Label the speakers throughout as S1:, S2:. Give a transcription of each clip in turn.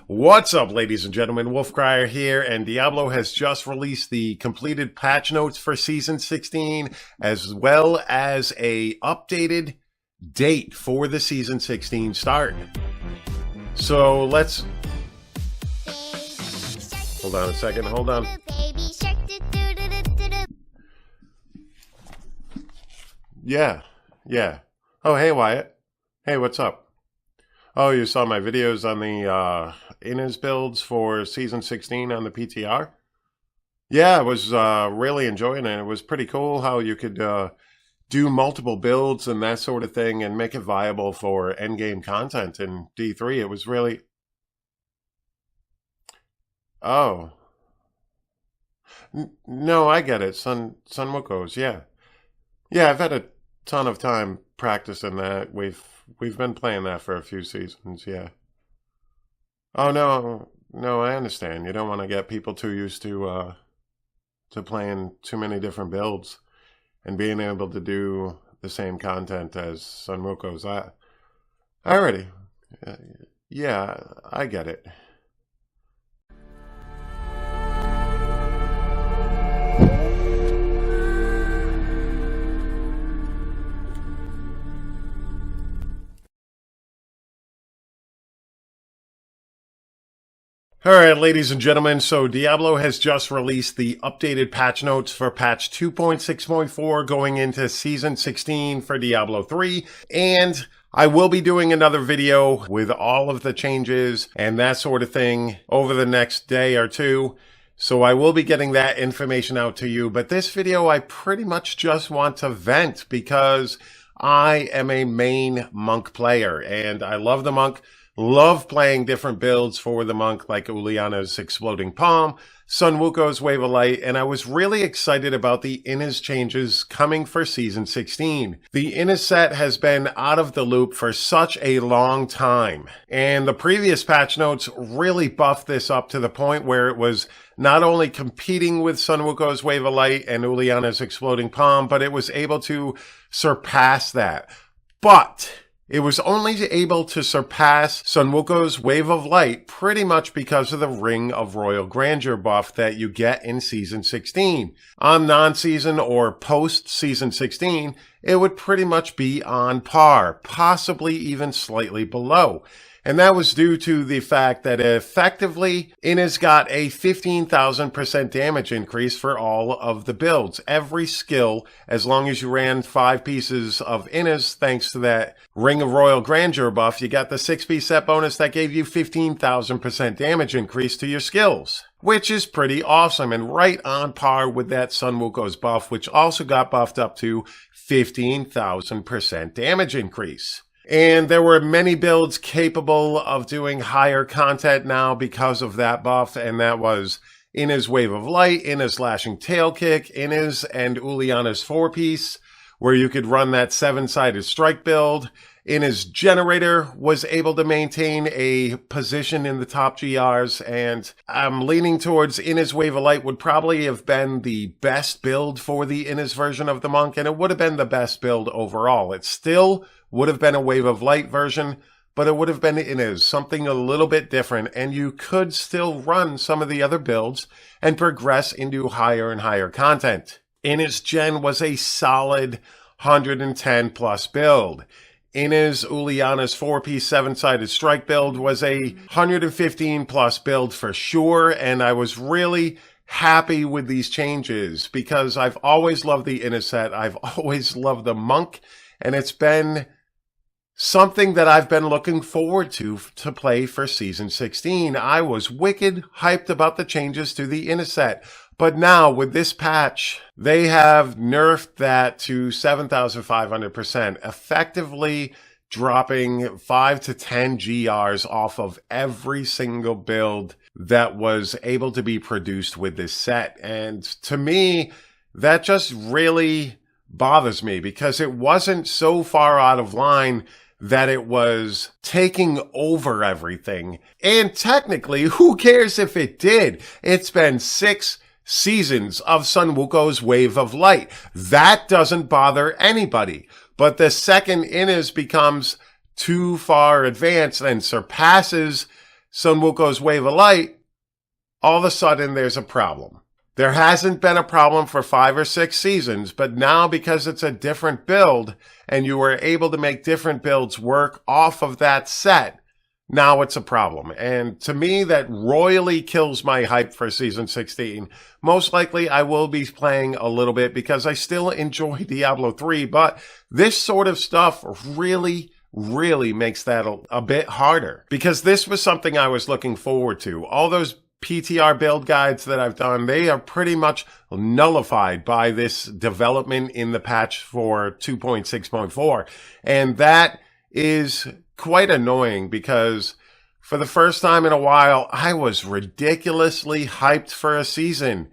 S1: What's up, ladies and gentlemen? Wolfcryer here, and Diablo has just released the completed patch notes for Season 16, as well as a updated date for the Season 16 start. So let's... Hold on a second, hold on. Yeah. Oh, hey, Wyatt. Hey, what's up? Oh, you saw my videos on the Innis builds for Season 16 on the PTR? Yeah, I was really enjoying it. It was pretty cool how you could do multiple builds and that sort of thing and make it viable for endgame content in D3. It was really... Oh. No, I get it. Sun Wukos, yeah. Yeah, I've had a ton of time practicing that. We've been playing that for a few seasons, yeah. Oh, no, I understand. You don't want to get people too used to playing too many different builds and being able to do the same content as Sun Wukos. Alrighty. Yeah, I get it. Alright, ladies and gentlemen, so Diablo has just released the updated patch notes for patch 2.6.4 going into Season 16 for Diablo 3, and I will be doing another video with all of the changes and that sort of thing over the next day or two, so I will be getting that information out to you, but this video I pretty much just want to vent because I am a main monk player, and I love the monk. Love playing different builds for the monk like Uliana's Exploding Palm, Sun Wukos Wave of Light, and I was really excited about the Innis changes coming for Season 16. The Innis set has been out of the loop for such a long time, and the previous patch notes really buffed this up to the point where it was not only competing with Sun Wukos Wave of Light and Uliana's Exploding Palm, but it was able to surpass that. But it was only able to surpass Sun Wukos Wave of Light pretty much because of the Ring of Royal Grandeur buff that you get in Season 16. On non-season or post-Season 16, it would pretty much be on par, possibly even slightly below. And that was due to the fact that effectively, Innis got a 15,000% damage increase for all of the builds. Every skill, as long as you ran 5 pieces of Innis, thanks to that Ring of Royal Grandeur buff, you got the 6-piece set bonus that gave you 15,000% damage increase to your skills, which is pretty awesome and right on par with that Sun Wukos buff, which also got buffed up to 15,000% damage increase. And there were many builds capable of doing higher content now because of that buff, and that was Innis Wave of Light, Innis Lashing Tail Kick, Innis and Uliana's 4-piece, where you could run that 7-sided strike build. Innis Generator was able to maintain a position in the top GRs, and I'm leaning towards Innis Wave of Light would probably have been the best build for the Innis version of the monk, and it would have been the best build overall. It still would have been a Wave of Light version, but it would have been Innis, something a little bit different, and you could still run some of the other builds and progress into higher and higher content. Innis Gen was a solid 110 plus build. Innis Uliana's 4-piece 7-sided strike build was a 115 plus build for sure, and I was really happy with these changes because I've always loved the Innis set. I've always loved the monk, and it's been something that I've been looking forward to play for Season 16. I was wicked hyped about the changes to the Innis set. But now, with this patch, they have nerfed that to 7,500%, effectively dropping 5 to 10 GRs off of every single build that was able to be produced with this set. And to me, that just really bothers me because it wasn't so far out of line that it was taking over everything. And technically, who cares if it did? It's been 6 seasons of Sun Wukos Wave of Light. That doesn't bother anybody. But the second Innis becomes too far advanced and surpasses Sun Wuko's Wave of Light, all of a sudden there's a problem. There hasn't been a problem for 5 or 6 seasons, but now because it's a different build and you were able to make different builds work off of that set, now it's a problem. And to me, that royally kills my hype for Season 16. Most likely I will be playing a little bit because I still enjoy Diablo 3, but this sort of stuff really makes that a bit harder. Because this was something I was looking forward to. All those PTR build guides that I've done, they are pretty much nullified by this development in the patch for 2.6.4. And that is quite annoying because for the first time in a while, I was ridiculously hyped for a season.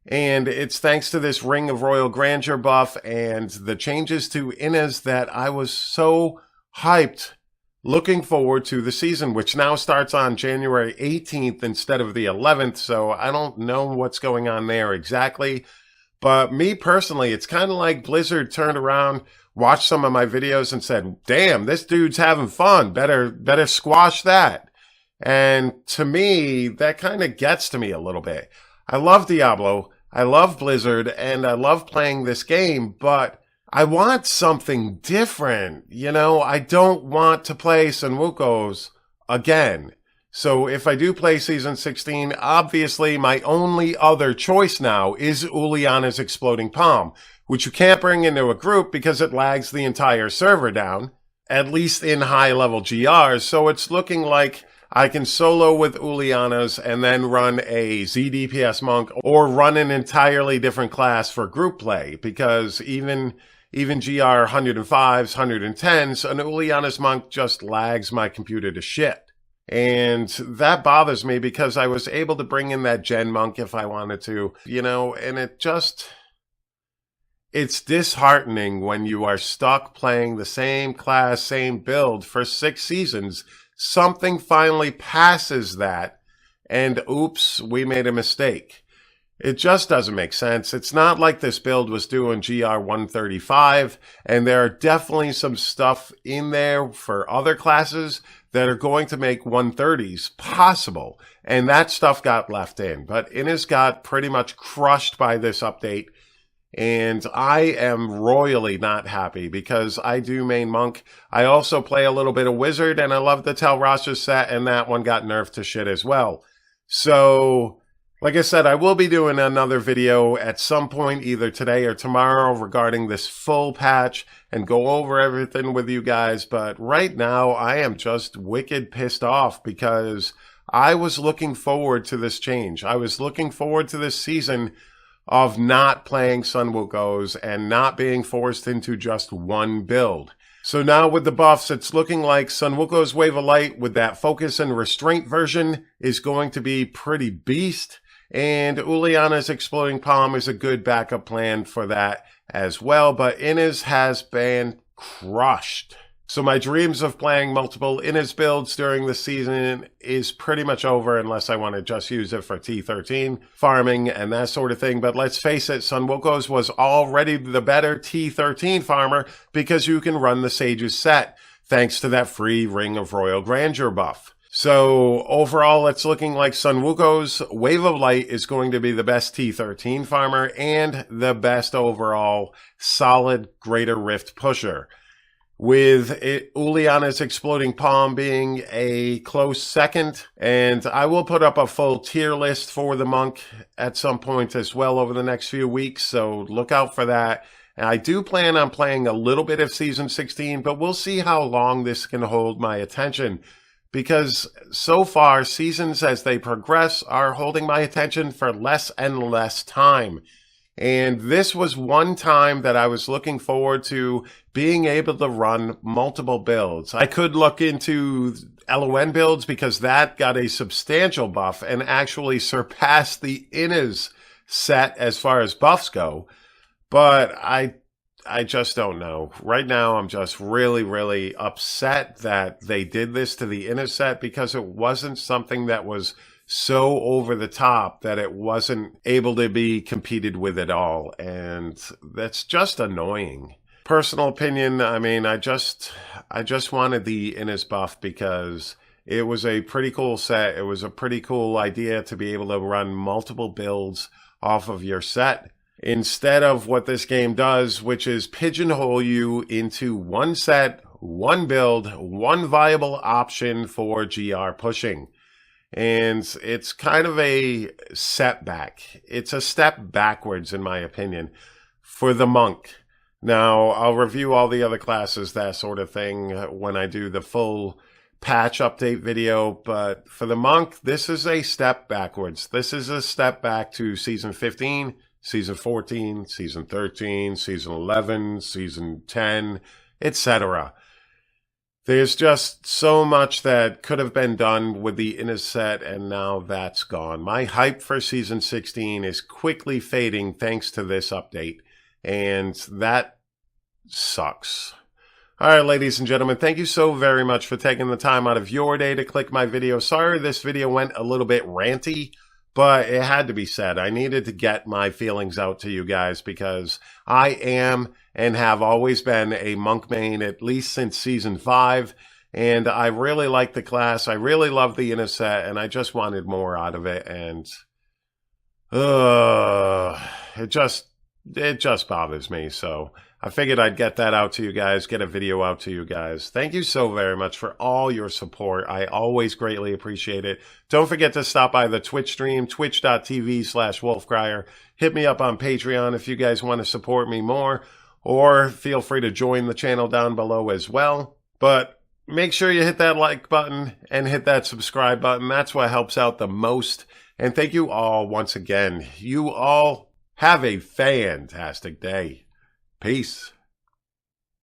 S1: And it's thanks to this Ring of Royal Grandeur buff and the changes to Innas that I was so hyped, looking forward to the season, which now starts on January 18th instead of the 11th. So I don't know what's going on there exactly. But me personally, it's kind of like Blizzard turned around, watched some of my videos and said, damn, this dude's having fun. Better squash that. And to me, that kind of gets to me a little bit. I love Diablo. I love Blizzard and I love playing this game, but I want something different. You know, I don't want to play Sun Wuko's again. So if I do play Season 16, obviously my only other choice now is Uliana's Exploding Palm, which you can't bring into a group because it lags the entire server down, at least in high-level GRs. So it's looking like I can solo with Uliana's and then run a ZDPS monk or run an entirely different class for group play, because even GR 105s, 110s, an Uliana's monk just lags my computer to shit. And that bothers me because I was able to bring in that Gen monk if I wanted to, you know, and it's disheartening when you are stuck playing the same class, same build for 6 seasons. Something finally passes that, and oops, we made a mistake. It just doesn't make sense. It's not like this build was doing GR 135, and there are definitely some stuff in there for other classes that are going to make 130s possible, and that stuff got left in. But Innis got pretty much crushed by this update, and I am royally not happy because I do main monk. I also play a little bit of wizard, and I love the Tel Rasha set, and that one got nerfed to shit as well. So, like I said, I will be doing another video at some point, either today or tomorrow, regarding this full patch and go over everything with you guys. But right now, I am just wicked pissed off because I was looking forward to this change. I was looking forward to this season of not playing Sun Wuko's and not being forced into just one build. So now with the buffs, it's looking like Sun Wuko's Wave of Light with that focus and restraint version is going to be pretty beast. And Uliana's Exploding Palm is a good backup plan for that as well. But Innis has been crushed. So my dreams of playing multiple Innis builds during the season is pretty much over unless I want to just use it for T13 farming and that sort of thing. But let's face it, Sun Wuko's was already the better T13 farmer because you can run the Sage's set thanks to that free Ring of Royal Grandeur buff. So overall, it's looking like Sun Wuko's Wave of Light is going to be the best T13 farmer and the best overall solid Greater Rift pusher, with Uliana's Exploding Palm being a close second. And I will put up a full tier list for the monk at some point as well over the next few weeks, so look out for that. And I do plan on playing a little bit of Season 16, but we'll see how long this can hold my attention, because so far, seasons as they progress are holding my attention for less and less time. And this was one time that I was looking forward to being able to run multiple builds. I could look into LON builds because that got a substantial buff and actually surpassed the Innis set as far as buffs go. But I just don't know. Right now, I'm just really upset that they did this to the Innis set because it wasn't something that was so over the top that it wasn't able to be competed with at all. And that's just annoying. Personal opinion, I mean, I just wanted the Innis buff because It was a pretty cool set. It was a pretty cool idea to be able to run multiple builds off of your set, instead of what this game does, which is pigeonhole you into one set, one build, one viable option for GR pushing. And it's kind of a setback. It's a step backwards, in my opinion, for the monk. Now, I'll review all the other classes, that sort of thing, when I do the full patch update video. But for the monk, this is a step backwards. This is a step back to Season 15, Season 14, Season 13, Season 11, Season 10, etc. There's just so much that could have been done with the inner set, and now that's gone. My hype for Season 16 is quickly fading thanks to this update, and that sucks. All right, ladies and gentlemen, thank you so very much for taking the time out of your day to click my video. Sorry this video went a little bit ranty, but it had to be said. I needed to get my feelings out to you guys because I am and have always been a monk main, at least since Season 5. And I really like the class. I really love the inner set, and I just wanted more out of it. And it just bothers me. So I figured I'd get that out to you guys, get a video out to you guys. Thank you so very much for all your support. I always greatly appreciate it. Don't forget to stop by the Twitch stream, twitch.tv/Wolfcryer. Hit me up on Patreon if you guys want to support me more, or feel free to join the channel down below as well. But make sure you hit that like button and hit that subscribe button. That's what helps out the most. And thank you all once again. You all have a fantastic day. Peace.